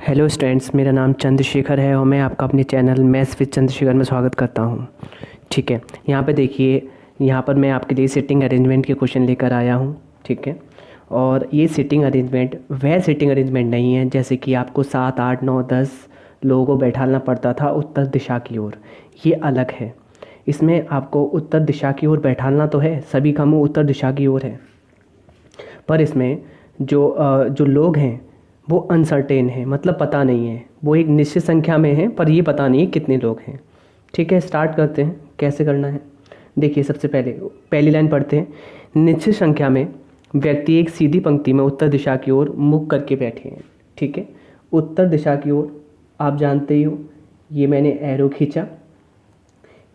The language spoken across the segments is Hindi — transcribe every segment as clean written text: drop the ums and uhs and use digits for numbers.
हेलो स्टूडेंट्स, मेरा नाम चंद्रशेखर है और मैं आपका अपने चैनल मैथ्स विद चंद्रशेखर में स्वागत करता हूँ। ठीक है, यहाँ पे देखिए, यहाँ पर मैं आपके लिए सिटिंग अरेंजमेंट के क्वेश्चन लेकर आया हूँ। ठीक है, और ये सिटिंग अरेंजमेंट वह सिटिंग अरेंजमेंट नहीं है जैसे कि आपको 7, 8, 9, 10 लोगों को बैठाना पड़ता था उत्तर दिशा की ओर। ये अलग है। इसमें आपको उत्तर दिशा की ओर बैठाना तो है, सभी का मुँह उत्तर दिशा की ओर है, पर इसमें जो लोग हैं वो अनसर्टेन है, मतलब पता नहीं है। वो एक निश्चित संख्या में है पर ये पता नहीं है कितने लोग हैं। ठीक है, स्टार्ट करते हैं कैसे करना है। देखिए, सबसे पहले पहली लाइन पढ़ते हैं। निश्चित संख्या में व्यक्ति एक सीधी पंक्ति में उत्तर दिशा की ओर मुख करके बैठे हैं। ठीक है, उत्तर दिशा की ओर आप जानते ही हो, ये मैंने एरो खींचा,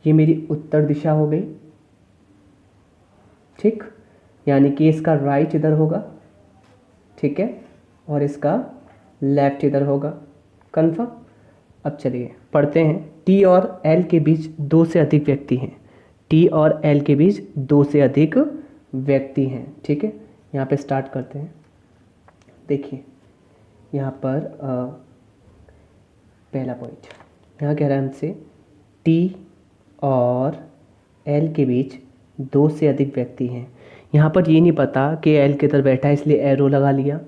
ये मेरी उत्तर दिशा हो गई। ठीक, यानी कि इसका राइट इधर होगा, ठीक है, और इसका लेफ्ट इधर होगा। कन्फर्म। अब चलिए पढ़ते हैं। टी और एल के बीच दो से अधिक व्यक्ति हैं। टी और एल के बीच दो से अधिक व्यक्ति हैं। ठीक है, यहाँ पे स्टार्ट करते हैं। देखिए, यहाँ पर पहला पॉइंट यहाँ कह रहा है हमसे टी और एल के बीच दो से अधिक व्यक्ति हैं। यहाँ पर ये नहीं पता कि एल किधर बैठा है इसलिए एरो लगा लिया,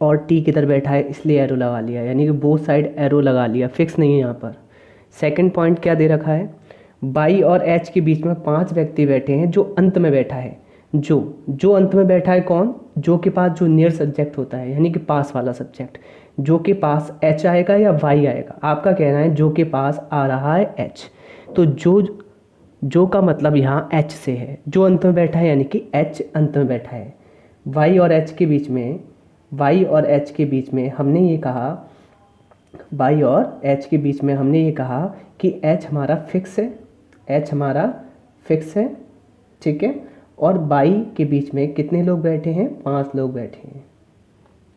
और टी किधर बैठा है इसलिए एरो लगा लिया, यानी कि बोथ साइड एरो लगा लिया, फिक्स नहीं है यहाँ पर। सेकंड पॉइंट क्या दे रखा है, बाई और एच के बीच में 5 व्यक्ति बैठे हैं। जो अंत में बैठा है, जो अंत में बैठा है कौन, जो के पास जो नियर सब्जेक्ट होता है, यानी कि पास वाला सब्जेक्ट, जो के पास एच आएगा या वाई आएगा। आपका कहना है जो के पास आ रहा है एच, तो जो का मतलब यहाँ एच से है, जो अंत में बैठा है यानी कि एच अंत में बैठा है। वाई और एच के बीच में हमने ये कहा, वाई और एच के बीच में हमने ये कहा कि एच हमारा फिक्स है, ठीक है, और बाई के बीच में कितने लोग बैठे हैं, 5 लोग बैठे हैं।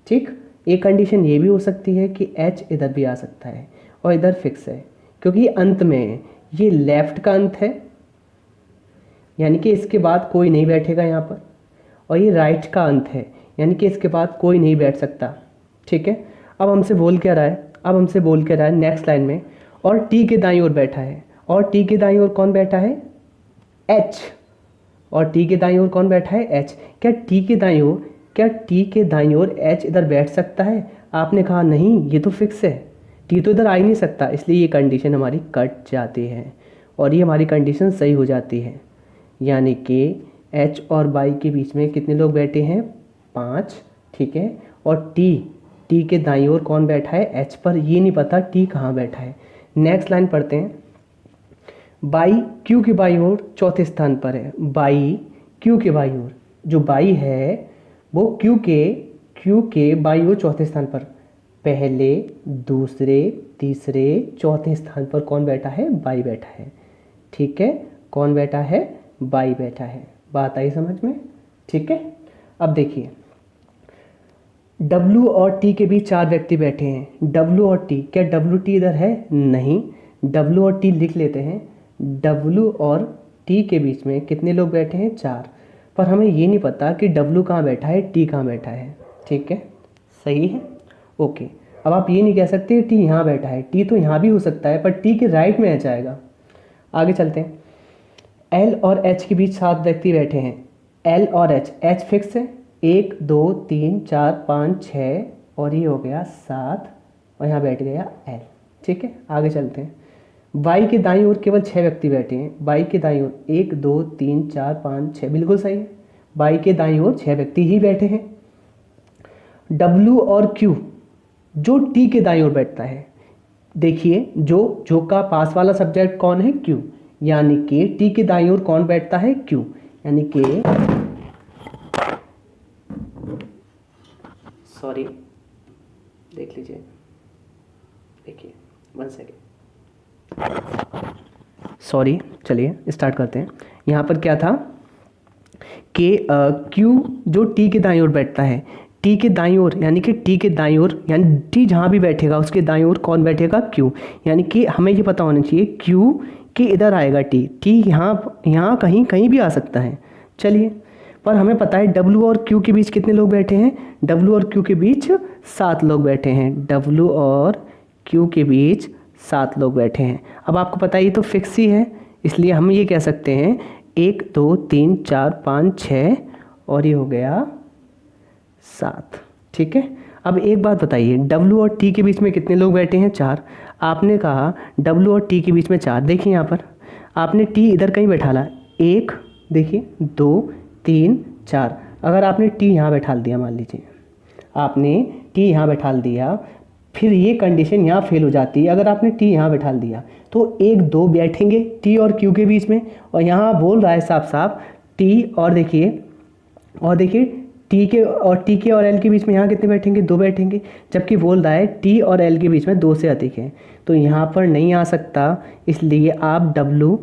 ठीक, एक कंडीशन ये भी हो सकती है कि एच इधर भी आ सकता है और इधर फिक्स है, क्योंकि अंत में है, ये लेफ्ट का अंत है, यानी कि इसके बाद कोई नहीं बैठेगा यहाँ पर, और ये राइट का अंत है, यानी कि इसके बाद कोई नहीं बैठ सकता। ठीक है, अब हमसे बोल क्या रहा है, नेक्स्ट लाइन में, और टी के दाईं ओर बैठा है, और टी के दाईं ओर कौन बैठा है, एच, और टी के दाईं ओर कौन बैठा है, एच। क्या टी के दाईं ओर एच इधर बैठ सकता है? आपने कहा नहीं, ये तो फिक्स है, टी तो इधर आ ही नहीं सकता, इसलिए ये कंडीशन हमारी कट जाती है और ये हमारी कंडीशन सही हो जाती है। यानी कि एच और बाई के बीच में कितने लोग बैठे हैं, 5। ठीक है, और टी के दाईं ओर कौन बैठा है, एच पर, ये नहीं पता टी कहाँ बैठा है। नेक्स्ट लाइन पढ़ते हैं। बाई क्यू के बाईं ओर चौथे स्थान पर है। बाई क्यू के बाईं ओर, जो बाई है वो क्यू के बाईं ओर चौथे स्थान पर, पहले, दूसरे, तीसरे, चौथे स्थान पर कौन बैठा है, बाई बैठा है। ठीक है, कौन बैठा है, बाई बैठा है। बात आई समझ में? ठीक है, अब देखिए, W और T के बीच 4 व्यक्ति बैठे हैं। W और T, क्या WT इधर है? नहीं। W और T लिख लेते हैं। W और T के बीच में कितने लोग बैठे हैं, 4, पर हमें ये नहीं पता कि W कहाँ बैठा है, T कहाँ बैठा है। ठीक है, सही है, ओके। अब आप ये नहीं कह सकते T यहाँ बैठा है, T तो यहाँ भी हो सकता है, पर T के राइट में H आएगा। आगे चलते हैं। L और H के बीच 7 व्यक्ति बैठे हैं। L और H फिक्स है, 1, 2, 3, 4, 5, 6, और ये हो गया 7, और यहाँ बैठ गया L। ठीक है, आगे चलते हैं। Y के दाईं ओर केवल 6 व्यक्ति बैठे हैं। Y के दाईं ओर 1, 2, 3, 4, 5, 6, बिल्कुल सही है। Y के दाईं ओर 6 व्यक्ति ही बैठे हैं। W और Q, जो T के दाईं ओर बैठता है, देखिए जो का पास वाला सब्जेक्ट कौन है, Q, यानी कि T के दाईं ओर कौन बैठता है, Q, यानी कि सॉरी, देख लीजिए, देखिए 1 सेकेंड, सॉरी, चलिए स्टार्ट करते हैं। यहाँ पर क्या था कि Q जो T के दाईं ओर बैठता है, T के दाईं ओर, यानी कि T के दाईं ओर, यानी T जहाँ भी बैठेगा उसके दाईं ओर कौन बैठेगा, Q, यानी कि हमें ये पता होना चाहिए Q के इधर आएगा T यहाँ कहीं भी आ सकता है। चलिए पर हमें पता है W और Q के बीच कितने लोग बैठे हैं, W और Q के बीच 7 लोग बैठे हैं, W और Q के बीच 7 लोग बैठे हैं। अब आपको पता है ये तो फिक्स ही है, इसलिए हम ये कह सकते हैं 1 2 3 4 5 6 और ये हो गया 7। ठीक है, अब एक बात बताइए, W और T के बीच में कितने लोग बैठे हैं, 4। आपने कहा W और T के बीच में 4, देखिए यहाँ पर आपने T इधर कहीं बैठा ला, 1 देखिए 2 3 4। अगर आपने T यहाँ बैठा दिया, मान लीजिए आपने T यहाँ बैठा दिया, फिर ये कंडीशन यहाँ फेल हो जाती है। अगर आपने T यहाँ बैठा दिया तो 1 2 बैठेंगे T और Q के बीच में, और यहाँ बोल रहा है साफ साफ T और देखिए T के और L के बीच में यहाँ कितने बैठेंगे, 2 बैठेंगे, जबकि बोल रहा है T और L के बीच में 2 से अधिक है, तो यहाँ पर नहीं आ सकता। इसलिए आप W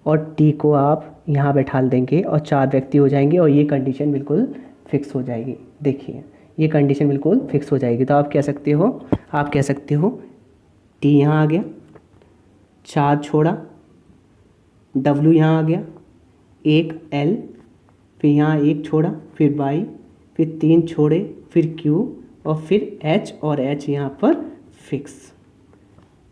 और T को आप यहाँ बैठा देंगे और 4 व्यक्ति हो जाएंगे और ये कंडीशन बिल्कुल फिक्स हो जाएगी। देखिए ये कंडीशन बिल्कुल फिक्स हो जाएगी। तो आप कह सकते हो T यहाँ आ गया, 4 छोड़ा, W यहाँ आ गया, 1 L, फिर यहाँ 1 छोड़ा, फिर Y, फिर 3 छोड़े, फिर Q और फिर H, और H यहाँ पर फिक्स।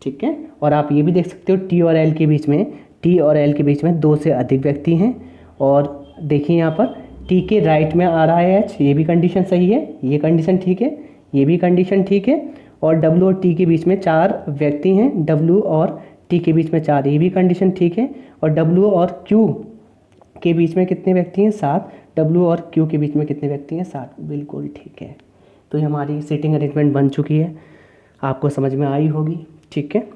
ठीक है, और आप ये भी देख सकते हो T और L के बीच में 2 से अधिक व्यक्ति हैं। और देखिए यहाँ पर T के राइट में आ रहा है H, ये भी कंडीशन सही है, ये कंडीशन ठीक है, ये भी कंडीशन ठीक है। और W और T के बीच में 4 व्यक्ति हैं, W और T के बीच में 4, ये भी कंडीशन ठीक है। और W और Q के बीच में कितने व्यक्ति हैं, 7। W और Q के बीच में कितने व्यक्ति हैं, 7, बिल्कुल ठीक है। तो ये हमारी सीटिंग अरेंजमेंट बन चुकी है, आपको समझ में आई होगी। ठीक है,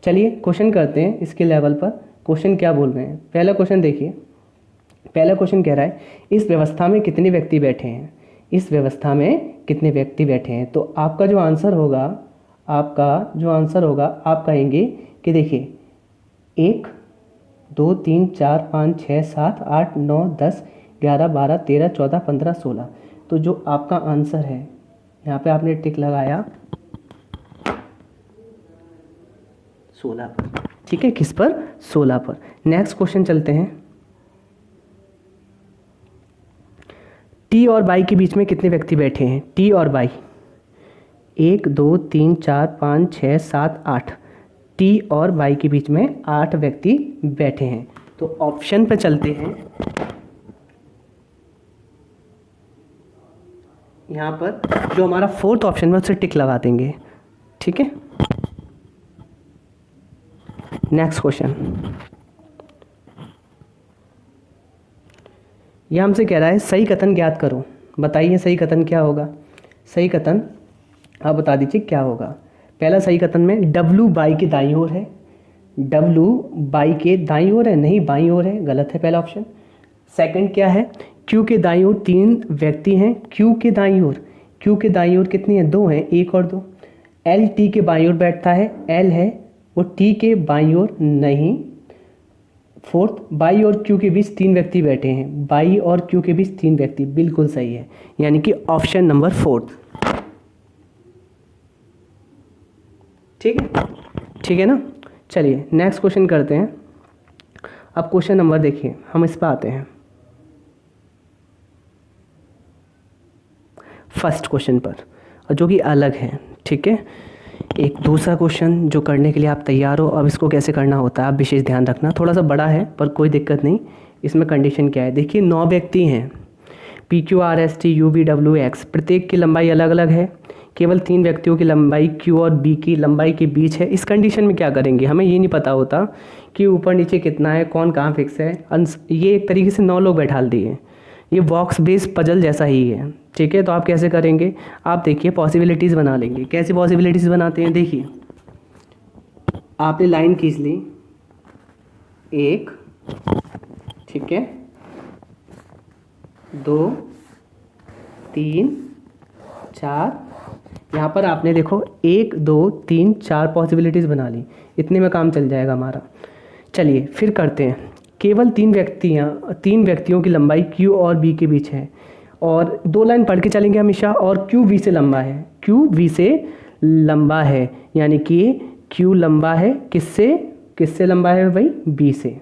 चलिए क्वेश्चन करते हैं इसके लेवल पर। क्वेश्चन क्या बोल रहे हैं, पहला क्वेश्चन देखिए। पहला क्वेश्चन कह रहा है इस व्यवस्था में कितने व्यक्ति बैठे हैं, इस व्यवस्था में कितने व्यक्ति बैठे हैं। तो आपका जो आंसर होगा, आप कहेंगे कि देखिए 1 2 3 4 5 6 7 8 9 10 11 12 13 14 15 16। तो जो आपका आंसर है, यहाँ पे आपने टिक लगाया 16 पर। ठीक है, किस पर, 16 पर। नेक्स्ट क्वेश्चन चलते हैं। T और Y के बीच में कितने व्यक्ति बैठे हैं, T और Y, 1 2 3 4 5 6 7 8। T और Y के बीच में 8 व्यक्ति बैठे हैं। तो ऑप्शन पे चलते हैं, यहाँ पर जो हमारा 4th ऑप्शन है उसे टिक लगा देंगे। ठीक है, नेक्स्ट क्वेश्चन, यह हमसे कह रहा है सही कथन ज्ञात करो। बताइए सही कथन क्या होगा, सही कथन आप बता दीजिए क्या होगा। पहला सही कथन में W बाई के दाईं ओर है, W बाई के दाईं ओर है, नहीं बाईं ओर है, गलत है पहला ऑप्शन। सेकंड क्या है, Q के दाईं ओर 3 व्यक्ति हैं, Q के दाईं ओर कितनी है, 2 हैं, 1 और 2। L T के बाईं ओर बैठता है, L है वो T के बाईं ओर नहीं। फोर्थ, बाई और Q के बीच 3 व्यक्ति बैठे हैं, बाई और Q के बीच 3 व्यक्ति, बिल्कुल सही है, यानी कि ऑप्शन नंबर 4। ठीक है ना। चलिए नेक्स्ट क्वेश्चन करते हैं। अब क्वेश्चन नंबर देखिए, हम इस पर आते हैं फर्स्ट क्वेश्चन पर, और जो कि अलग है। ठीक है, एक दूसरा क्वेश्चन जो करने के लिए आप तैयार हो। अब इसको कैसे करना होता है आप विशेष ध्यान रखना, थोड़ा सा बड़ा है पर कोई दिक्कत नहीं। इसमें कंडीशन क्या है, देखिए 9 व्यक्ति हैं, PQRST UVWX, प्रत्येक की लंबाई अलग अलग है, केवल 3 व्यक्तियों की लंबाई Q और B की लंबाई के बीच है। इस कंडीशन में क्या करेंगे, हमें ये नहीं पता होता कि ऊपर नीचे कितना है, कौन कहाँ फिक्स है। ये एक तरीके से 9 लोग बैठा दिए, ये बॉक्स बेस्ड पजल जैसा ही है। ठीक है, तो आप कैसे करेंगे, आप देखिए पॉसिबिलिटीज़ बना लेंगे। कैसी पॉसिबिलिटीज़ बनाते हैं, देखिए आपने लाइन खींच ली 1, ठीक है, 2 3 4, यहाँ पर आपने देखो 1 2 3 4 पॉसिबिलिटीज़ बना ली, इतने में काम चल जाएगा हमारा। चलिए फिर करते हैं, केवल 3 व्यक्तियों की लंबाई Q और B के बीच है, और 2 लाइन पढ़ के चलेंगे हमेशा, और Q V से लंबा है, Q V से लंबा है, यानी कि Q लंबा है किससे लंबा है भाई, B से।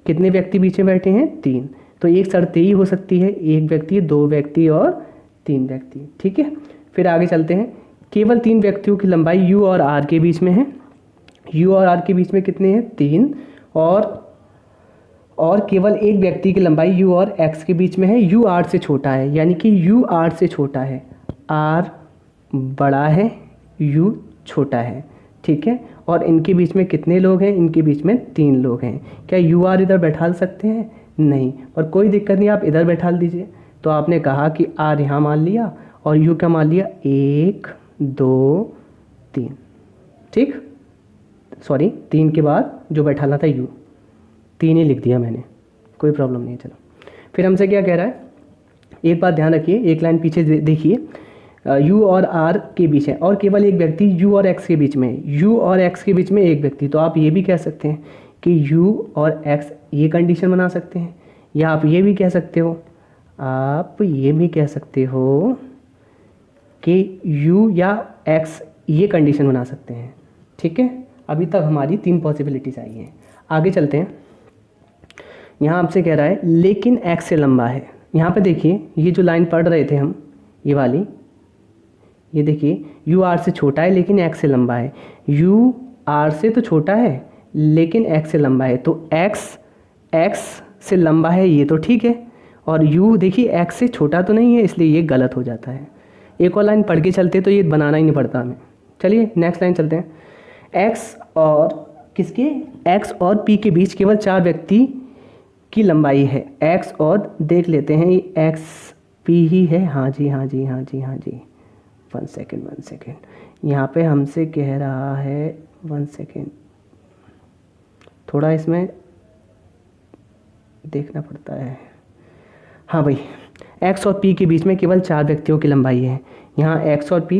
कितने व्यक्ति बीच में बैठे हैं, 3। तो एक शर्त यही हो सकती है, एक व्यक्ति, दो व्यक्ति और तीन व्यक्ति। ठीक है, फिर आगे चलते हैं। केवल तीन व्यक्तियों की लंबाई यू और आर के बीच में है। यू और आर के बीच में कितने हैं? 3। और केवल एक व्यक्ति की लंबाई यू और एक्स के बीच में है। यू आर से छोटा है, यानी कि यू आर से छोटा है, आर बड़ा है, यू छोटा है। ठीक है, और इनके बीच में कितने लोग हैं? इनके बीच में 3 लोग हैं। क्या यू आर इधर बैठा सकते हैं? नहीं, और कोई दिक्कत नहीं, आप इधर बैठा दीजिए। तो आपने कहा कि आर यहाँ मान लिया और यू क्या मान लिया? 1 2 3। ठीक, सॉरी, 3 के बाद जो बैठाना था यू, 3 ही लिख दिया मैंने, कोई प्रॉब्लम नहीं है। चलो, फिर हमसे क्या कह रहा है? एक बात ध्यान रखिए, एक लाइन पीछे देखिए, यू और आर के बीच है और केवल एक व्यक्ति यू और एक्स के बीच में है। यू और एक्स के बीच में एक व्यक्ति, तो आप ये भी कह सकते हैं कि यू और एक्स, ये कंडीशन बना सकते हैं। या आप ये भी कह सकते हो, आप ये भी कह सकते हो कि यू या एक्स, ये कंडीशन बना सकते हैं। ठीक है, अभी तक हमारी 3 पॉसिबिलिटीज आई हैं। आगे चलते हैं। यहाँ आपसे कह रहा है लेकिन एक्स से लंबा है। यहाँ पे देखिए, ये जो लाइन पढ़ रहे थे हम, ये वाली, ये देखिए, यू आर से छोटा है लेकिन एक्स से लंबा है। यू आर से तो छोटा है लेकिन एक्स से लंबा है, तो एक्स से लंबा है, ये तो ठीक है। और यू देखिए एक्स से छोटा तो नहीं है, इसलिए ये गलत हो जाता है। एक और लाइन पढ़ के चलते तो ये बनाना ही नहीं पड़ता हमें। चलिए नेक्स्ट लाइन चलते हैं। एक्स और किसके? एक्स और पी के बीच केवल 4 व्यक्ति की लंबाई है। एक्स और देख लेते हैं, ये एक्स पी ही है। हाँ जी, हाँ जी, हाँ जी, हाँ जी, 1 सेकेंड। यहाँ पे हमसे कह रहा है, 1 सेकेंड, थोड़ा इसमें देखना पड़ता है। हाँ भाई, एक्स और पी के बीच में केवल 4 व्यक्तियों की लंबाई है। यहाँ एक्स और पी,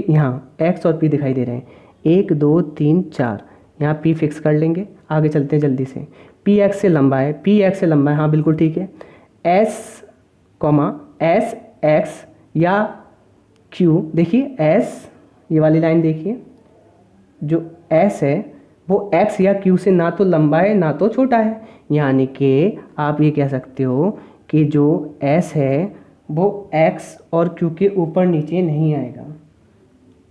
यहाँ एक्स और पी दिखाई दे रहे हैं, 1 2 3 4। यहाँ पी फिक्स कर लेंगे। आगे चलते हैं जल्दी से। पी एक्स से लंबा है, हाँ बिल्कुल ठीक है। एस एक्स या क्यू, देखिए एस, ये वाली लाइन देखिए, जो एस है वो एक्स या क्यू से ना तो लंबा है ना तो छोटा है। यानी कि आप ये कह सकते हो कि जो एस है वो एक्स और क्यू के ऊपर नीचे नहीं आएगा,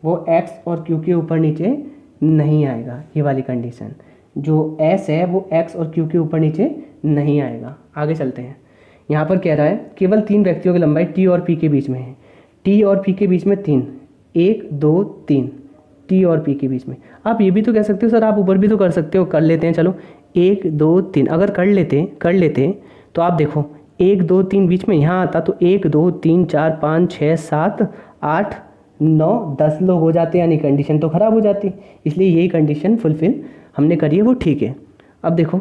वो एक्स और क्यू के ऊपर नीचे नहीं आएगा। ये वाली कंडीशन, जो एस है वो एक्स और क्यू के ऊपर नीचे नहीं आएगा। आगे चलते हैं। यहाँ पर कह रहा है केवल 3 व्यक्तियों की लंबाई टी और पी के बीच में है। टी और पी के बीच में 3, 1 2 3, टी और पी के बीच में। आप ये भी तो कह सकते हो सर, आप ऊपर भी तो कर सकते हो। कर लेते हैं, चलो 1 2 3। अगर कर लेते तो आप देखो 1 2 3 बीच में यहाँ आता तो 1 2 3 4 5 6 7 8 9 10 लोग हो जाते, यानी कंडीशन तो ख़राब हो जाती। इसलिए यही कंडीशन फुलफिल हमने करी है, वो ठीक है। अब देखो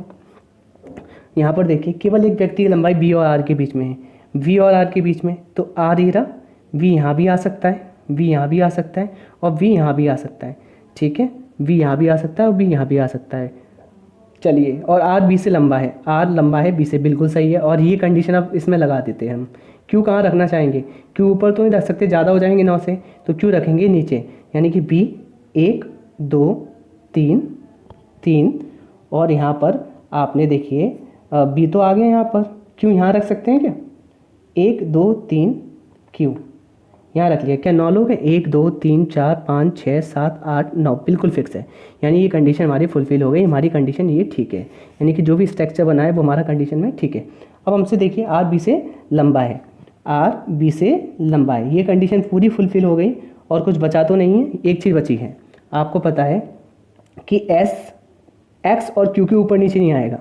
यहाँ पर देखिए, केवल एक व्यक्ति की लंबाई बी और आर के बीच में है। वी और आर के बीच में तो आर ही रहा, वी यहाँ भी आ सकता है, वी यहाँ भी आ सकता है और वी यहाँ भी आ सकता है। ठीक है, वी यहाँ भी आ सकता है और वी यहाँ भी आ सकता है। चलिए, और आर बी से लंबा है, आर लंबा है बी से, बिल्कुल सही है। और ये कंडीशन अब इसमें लगा देते हैं हम। क्यू कहाँ रखना चाहेंगे? क्यू ऊपर तो नहीं रख सकते, ज़्यादा हो जाएंगे 9 से, तो क्यू रखेंगे नीचे, यानी कि बी 1 2 3। और यहाँ पर आपने देखिए बी तो आ गया यहाँ पर, क्यू यहाँ रख सकते हैं क्या? 1 2 3 क्यू यहाँ रख लिया। क्या 9 लोग हैं? 1 2 3 4 5 6 7 8 9, बिल्कुल फिक्स है। यानी ये कंडीशन हमारी फुलफिल हो गई, हमारी कंडीशन ये ठीक है। यानी कि जो भी स्ट्रक्चर बना है वो हमारा कंडीशन में ठीक है। अब हमसे देखिए आर बी से लंबा है, आर बी से लंबा है, ये कंडीशन पूरी फुलफिल हो गई। और कुछ बचा तो नहीं है, एक चीज़ बची है। आपको पता है कि एस एक्स और क्यू के ऊपर नीचे नहीं आएगा,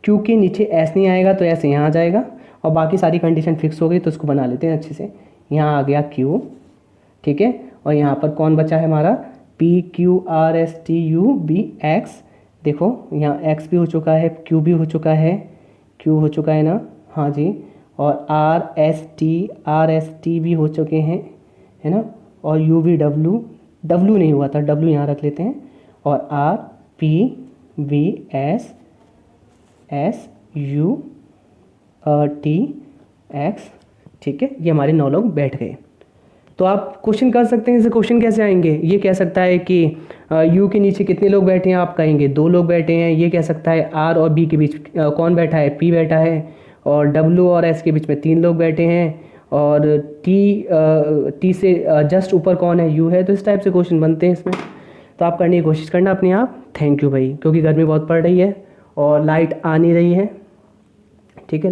क्यू के नीचे एस नहीं आएगा, तो एस यहाँ आ जाएगा। और बाकी सारी कंडीशन फिक्स हो गई, तो उसको बना लेते हैं अच्छे से। यहाँ आ गया क्यू, ठीक है। और यहाँ पर कौन बचा है हमारा? P Q R S T U B X. देखो यहाँ एक्स भी हो चुका है, क्यू भी हो चुका है, क्यू हो चुका है ना, हाँ जी। और आर एस टी भी हो चुके हैं, है ना। और यू भी, डब्लू नहीं हुआ था, डब्लू यहाँ रख लेते हैं। और R P V S U T x, ठीक है। ये हमारे 9 लोग बैठ गए। तो आप क्वेश्चन कर सकते हैं, इसे क्वेश्चन कैसे आएंगे? ये कह सकता है कि यू के नीचे कितने लोग बैठे हैं, आप कहेंगे 2 लोग बैठे हैं। ये कह सकता है आर और बी के बीच कौन बैठा है? पी बैठा है। और डब्ल्यू और एस के बीच में 3 लोग बैठे हैं, और टी से जस्ट ऊपर कौन है, यू है। तो इस टाइप से क्वेश्चन बनते हैं इसमें। तो आप करने की कोशिश करना अपने आप। थैंक यू भाई, क्योंकि गर्मी बहुत पड़ रही है और लाइट आ नहीं रही है। ठीक है।